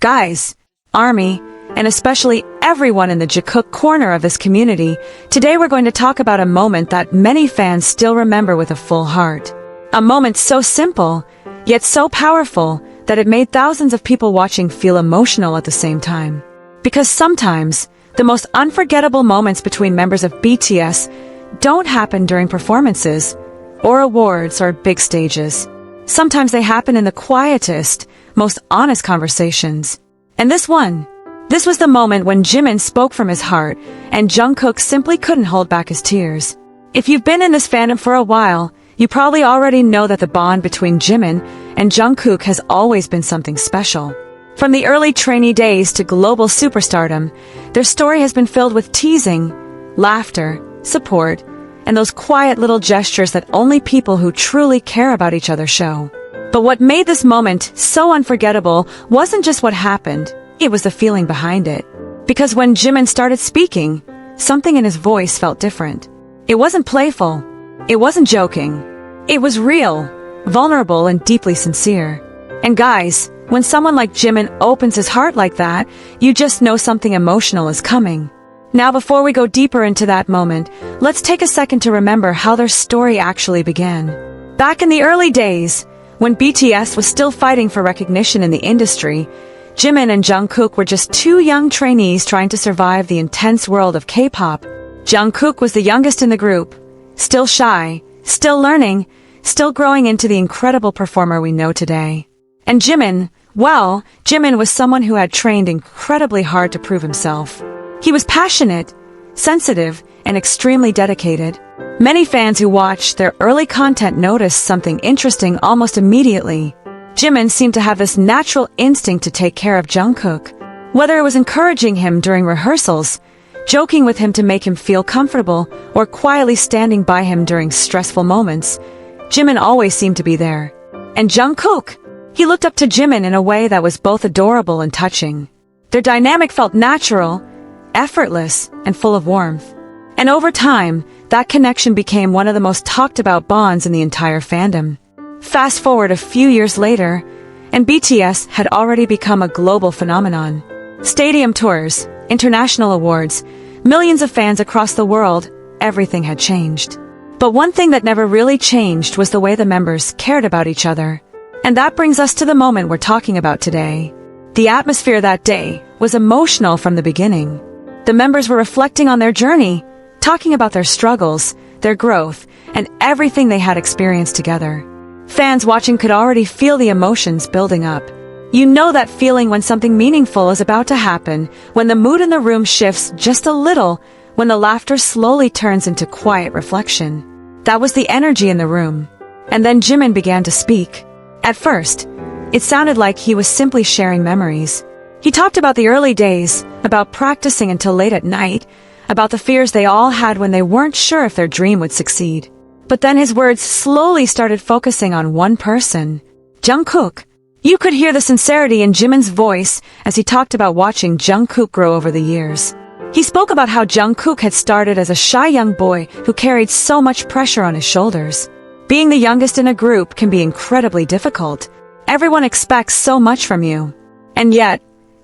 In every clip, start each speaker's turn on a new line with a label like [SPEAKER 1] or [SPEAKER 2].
[SPEAKER 1] Guys, Army, and especially everyone in the Jungkook corner of this community, today we're going to talk about a moment that many fans still remember with a full heart. A moment so simple, yet so powerful, that it made thousands of people watching feel emotional at the same time. Because sometimes, the most unforgettable moments between members of BTS don't happen during performances, or awards, or big stages. Sometimes they happen in the quietest, most honest conversations. And this was the moment when Jimin spoke from his heart, and Jungkook simply couldn't hold back his tears. If you've been in this fandom for a while, you probably already know that the bond between Jimin and Jungkook has always been something special. From the early trainee days to global superstardom, their story has been filled with teasing, laughter, support, and those quiet little gestures that only people who truly care about each other show. But what made this moment so unforgettable wasn't just what happened, it was the feeling behind it. Because when Jimin started speaking, something in his voice felt different. It wasn't playful. It wasn't joking. It was real, vulnerable, and deeply sincere. And guys, when someone like Jimin opens his heart like that, you just know something emotional is coming. Now before we go deeper into that moment, let's take a second to remember how their story actually began. Back in the early days, when BTS was still fighting for recognition in the industry, Jimin and Jungkook were just two young trainees trying to survive the intense world of K-pop. Jungkook was the youngest in the group, still shy, still learning, still growing into the incredible performer we know today. And Jimin was someone who had trained incredibly hard to prove himself. He was passionate, sensitive, and extremely dedicated. Many fans who watched their early content noticed something interesting almost immediately. Jimin seemed to have this natural instinct to take care of Jungkook. Whether it was encouraging him during rehearsals, joking with him to make him feel comfortable, or quietly standing by him during stressful moments, Jimin always seemed to be there. And Jungkook, he looked up to Jimin in a way that was both adorable and touching. Their dynamic felt natural, effortless, and full of warmth. And over time, that connection became one of the most talked about bonds in the entire fandom. Fast forward a few years later, and BTS had already become a global phenomenon. Stadium tours, international awards, millions of fans across the world, everything had changed. But one thing that never really changed was the way the members cared about each other. And that brings us to the moment we're talking about today. The atmosphere that day was emotional from the beginning. The members were reflecting on their journey, talking about their struggles, their growth, and everything they had experienced together. Fans watching could already feel the emotions building up. You know that feeling when something meaningful is about to happen, when the mood in the room shifts just a little, when the laughter slowly turns into quiet reflection. That was the energy in the room. And then Jimin began to speak. At first, it sounded like he was simply sharing memories. He talked about the early days, about practicing until late at night, about the fears they all had when they weren't sure if their dream would succeed. But then his words slowly started focusing on one person, Jungkook. You could hear the sincerity in Jimin's voice as he talked about watching Jungkook grow over the years. He spoke about how Jungkook had started as a shy young boy who carried so much pressure on his shoulders. Being the youngest in a group can be incredibly difficult. Everyone expects so much from you. And yet,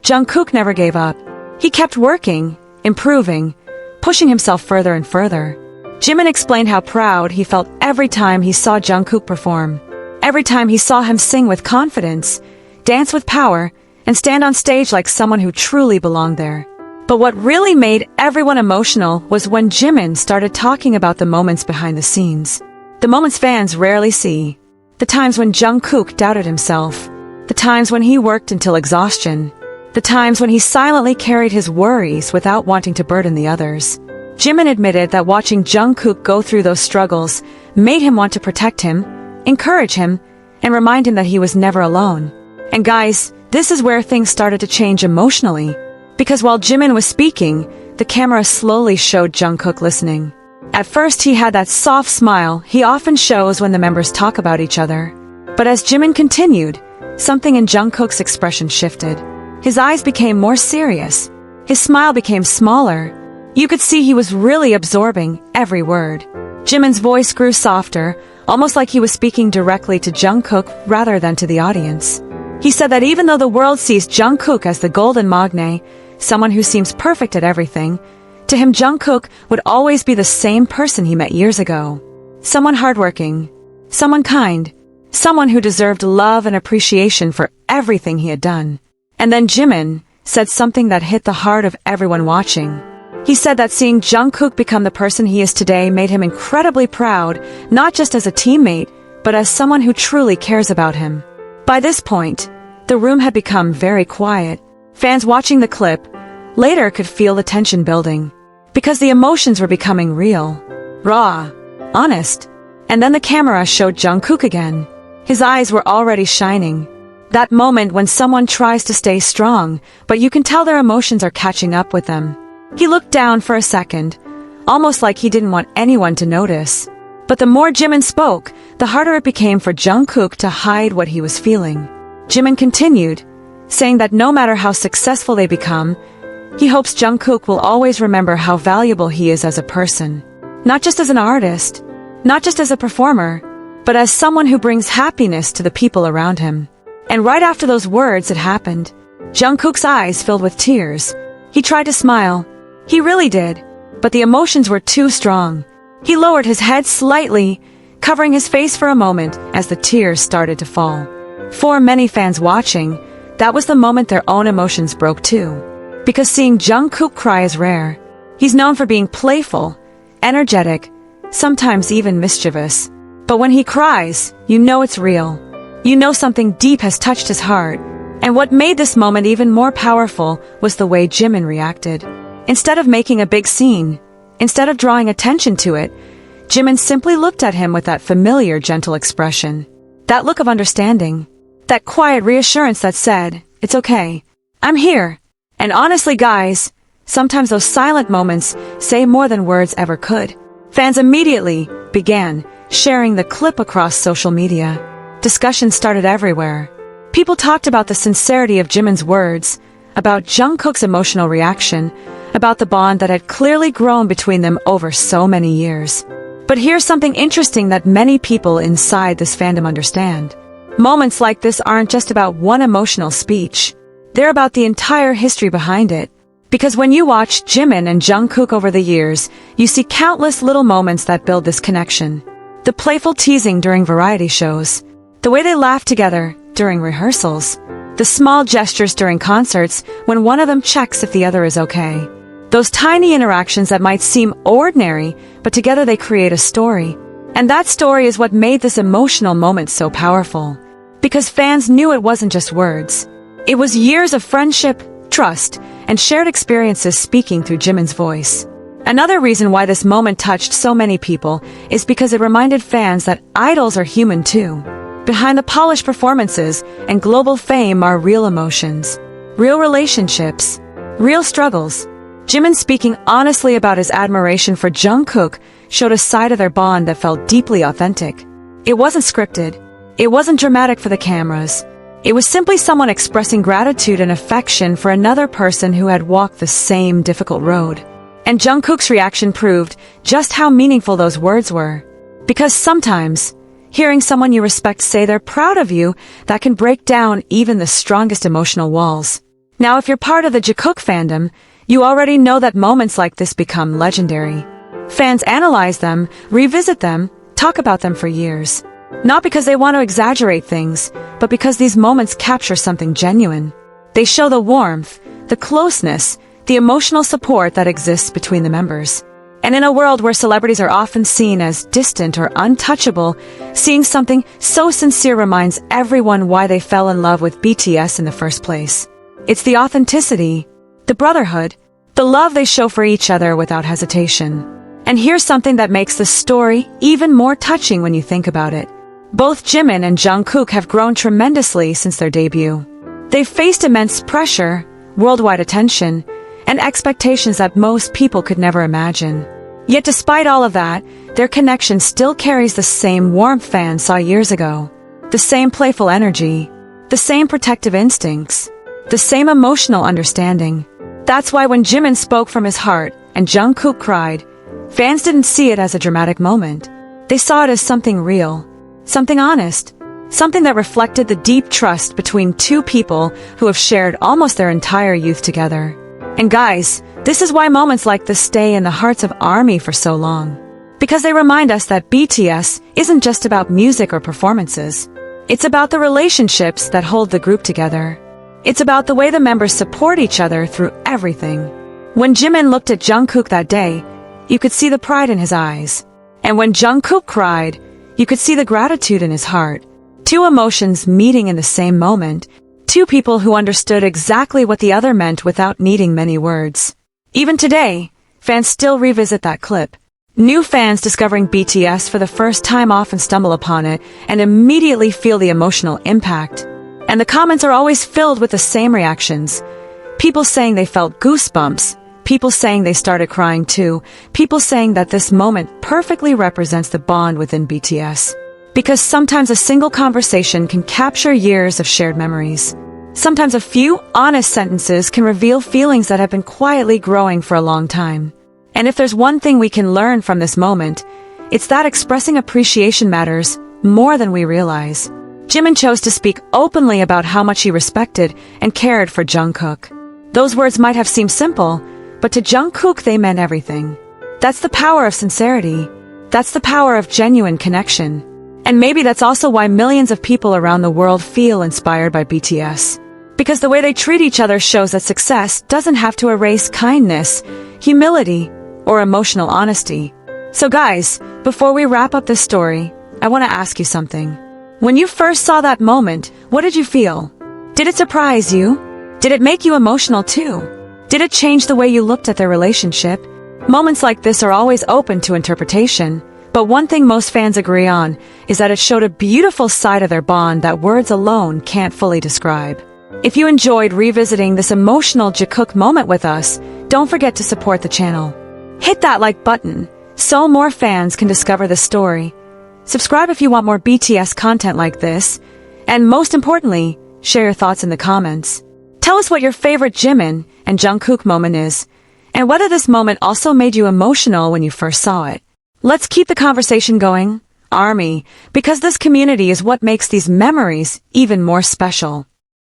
[SPEAKER 1] Jungkook never gave up. He kept working, improving, pushing himself further and further. Jimin explained how proud he felt every time he saw Jungkook perform. Every time he saw him sing with confidence, dance with power, and stand on stage like someone who truly belonged there. But what really made everyone emotional was when Jimin started talking about the moments behind the scenes. The moments fans rarely see. The times when Jungkook doubted himself. The times when he worked until exhaustion. The times when he silently carried his worries without wanting to burden the others. Jimin admitted that watching Jungkook go through those struggles made him want to protect him, encourage him, and remind him that he was never alone. And guys, this is where things started to change emotionally. Because while Jimin was speaking, the camera slowly showed Jungkook listening. At first he had that soft smile he often shows when the members talk about each other. But as Jimin continued, something in Jungkook's expression shifted. His eyes became more serious. His smile became smaller. You could see he was really absorbing every word. Jimin's voice grew softer, almost like he was speaking directly to Jungkook rather than to the audience. He said that even though the world sees Jungkook as the golden magne, someone who seems perfect at everything, to him Jungkook would always be the same person he met years ago. Someone hardworking, someone kind, someone who deserved love and appreciation for everything he had done. And then Jimin said something that hit the heart of everyone watching. He said that seeing Jungkook become the person he is today made him incredibly proud, not just as a teammate, but as someone who truly cares about him. By this point, the room had become very quiet. Fans watching the clip later could feel the tension building, because the emotions were becoming real, raw, honest. And then the camera showed Jungkook again. His eyes were already shining. That moment when someone tries to stay strong, but you can tell their emotions are catching up with them. He looked down for a second, almost like he didn't want anyone to notice. But the more Jimin spoke, the harder it became for Jungkook to hide what he was feeling. Jimin continued, saying that no matter how successful they become, he hopes Jungkook will always remember how valuable he is as a person. Not just as an artist, not just as a performer, but as someone who brings happiness to the people around him. And right after those words had happened, Jungkook's eyes filled with tears. He tried to smile. He really did. But the emotions were too strong. He lowered his head slightly, covering his face for a moment as the tears started to fall. For many fans watching, that was the moment their own emotions broke too. Because seeing Jungkook cry is rare. He's known for being playful, energetic, sometimes even mischievous. But when he cries, you know it's real. You know something deep has touched his heart. And what made this moment even more powerful was the way Jimin reacted. Instead of making a big scene, instead of drawing attention to it, Jimin simply looked at him with that familiar, gentle expression. That look of understanding. That quiet reassurance that said, "It's okay. I'm here." And honestly, guys, sometimes those silent moments say more than words ever could. Fans immediately began sharing the clip across social media. Discussions started everywhere. People talked about the sincerity of Jimin's words, about Jungkook's emotional reaction, about the bond that had clearly grown between them over so many years. But here's something interesting that many people inside this fandom understand. Moments like this aren't just about one emotional speech. They're about the entire history behind it. Because when you watch Jimin and Jungkook over the years, you see countless little moments that build this connection. The playful teasing during variety shows, the way they laugh together during rehearsals, the small gestures during concerts when one of them checks if the other is okay. Those tiny interactions that might seem ordinary, but together they create a story. And that story is what made this emotional moment so powerful. Because fans knew it wasn't just words. It was years of friendship, trust, and shared experiences speaking through Jimin's voice. Another reason why this moment touched so many people is because it reminded fans that idols are human too. Behind the polished performances and global fame are real emotions, real relationships, real struggles. Jimin speaking honestly about his admiration for Jungkook showed a side of their bond that felt deeply authentic. It wasn't scripted. It wasn't dramatic for the cameras. It was simply someone expressing gratitude and affection for another person who had walked the same difficult road. And Jungkook's reaction proved just how meaningful those words were. Because sometimes, hearing someone you respect say they're proud of you, that can break down even the strongest emotional walls. Now, if you're part of the Jungkook fandom, you already know that moments like this become legendary. Fans analyze them, revisit them, talk about them for years. Not because they want to exaggerate things, but because these moments capture something genuine. They show the warmth, the closeness, the emotional support that exists between the members. And in a world where celebrities are often seen as distant or untouchable, seeing something so sincere reminds everyone why they fell in love with BTS in the first place. It's the authenticity, the brotherhood, the love they show for each other without hesitation. And here's something that makes the story even more touching when you think about it. Both Jimin and Jungkook have grown tremendously since their debut. They've faced immense pressure, worldwide attention, and expectations that most people could never imagine. Yet despite all of that, their connection still carries the same warmth fans saw years ago. The same playful energy, the same protective instincts, the same emotional understanding. That's why when Jimin spoke from his heart and Jungkook cried, fans didn't see it as a dramatic moment. They saw it as something real, something honest, something that reflected the deep trust between two people who have shared almost their entire youth together. And guys, this is why moments like this stay in the hearts of ARMY for so long. Because they remind us that BTS isn't just about music or performances. It's about the relationships that hold the group together. It's about the way the members support each other through everything. When Jimin looked at Jungkook that day, you could see the pride in his eyes. And when Jungkook cried, you could see the gratitude in his heart. Two emotions meeting in the same moment. Two people who understood exactly what the other meant without needing many words. Even today, fans still revisit that clip. New fans discovering BTS for the first time often stumble upon it and immediately feel the emotional impact. And the comments are always filled with the same reactions. People saying they felt goosebumps. People saying they started crying too. People saying that this moment perfectly represents the bond within BTS. Because sometimes a single conversation can capture years of shared memories. Sometimes a few honest sentences can reveal feelings that have been quietly growing for a long time. And if there's one thing we can learn from this moment, it's that expressing appreciation matters more than we realize. Jimin chose to speak openly about how much he respected and cared for Jungkook. Those words might have seemed simple, but to Jungkook they meant everything. That's the power of sincerity. That's the power of genuine connection. And maybe that's also why millions of people around the world feel inspired by BTS. Because the way they treat each other shows that success doesn't have to erase kindness, humility, or emotional honesty. So guys, before we wrap up this story, I want to ask you something. When you first saw that moment, what did you feel? Did it surprise you? Did it make you emotional too? Did it change the way you looked at their relationship? Moments like this are always open to interpretation, but one thing most fans agree on is that it showed a beautiful side of their bond that words alone can't fully describe. If you enjoyed revisiting this emotional Jungkook moment with us, don't forget to support the channel. Hit that like button so more fans can discover the story. Subscribe if you want more BTS content like this. And most importantly, share your thoughts in the comments. Tell us what your favorite Jimin and Jungkook moment is, and whether this moment also made you emotional when you first saw it. Let's keep the conversation going, ARMY, because this community is what makes these memories even more special.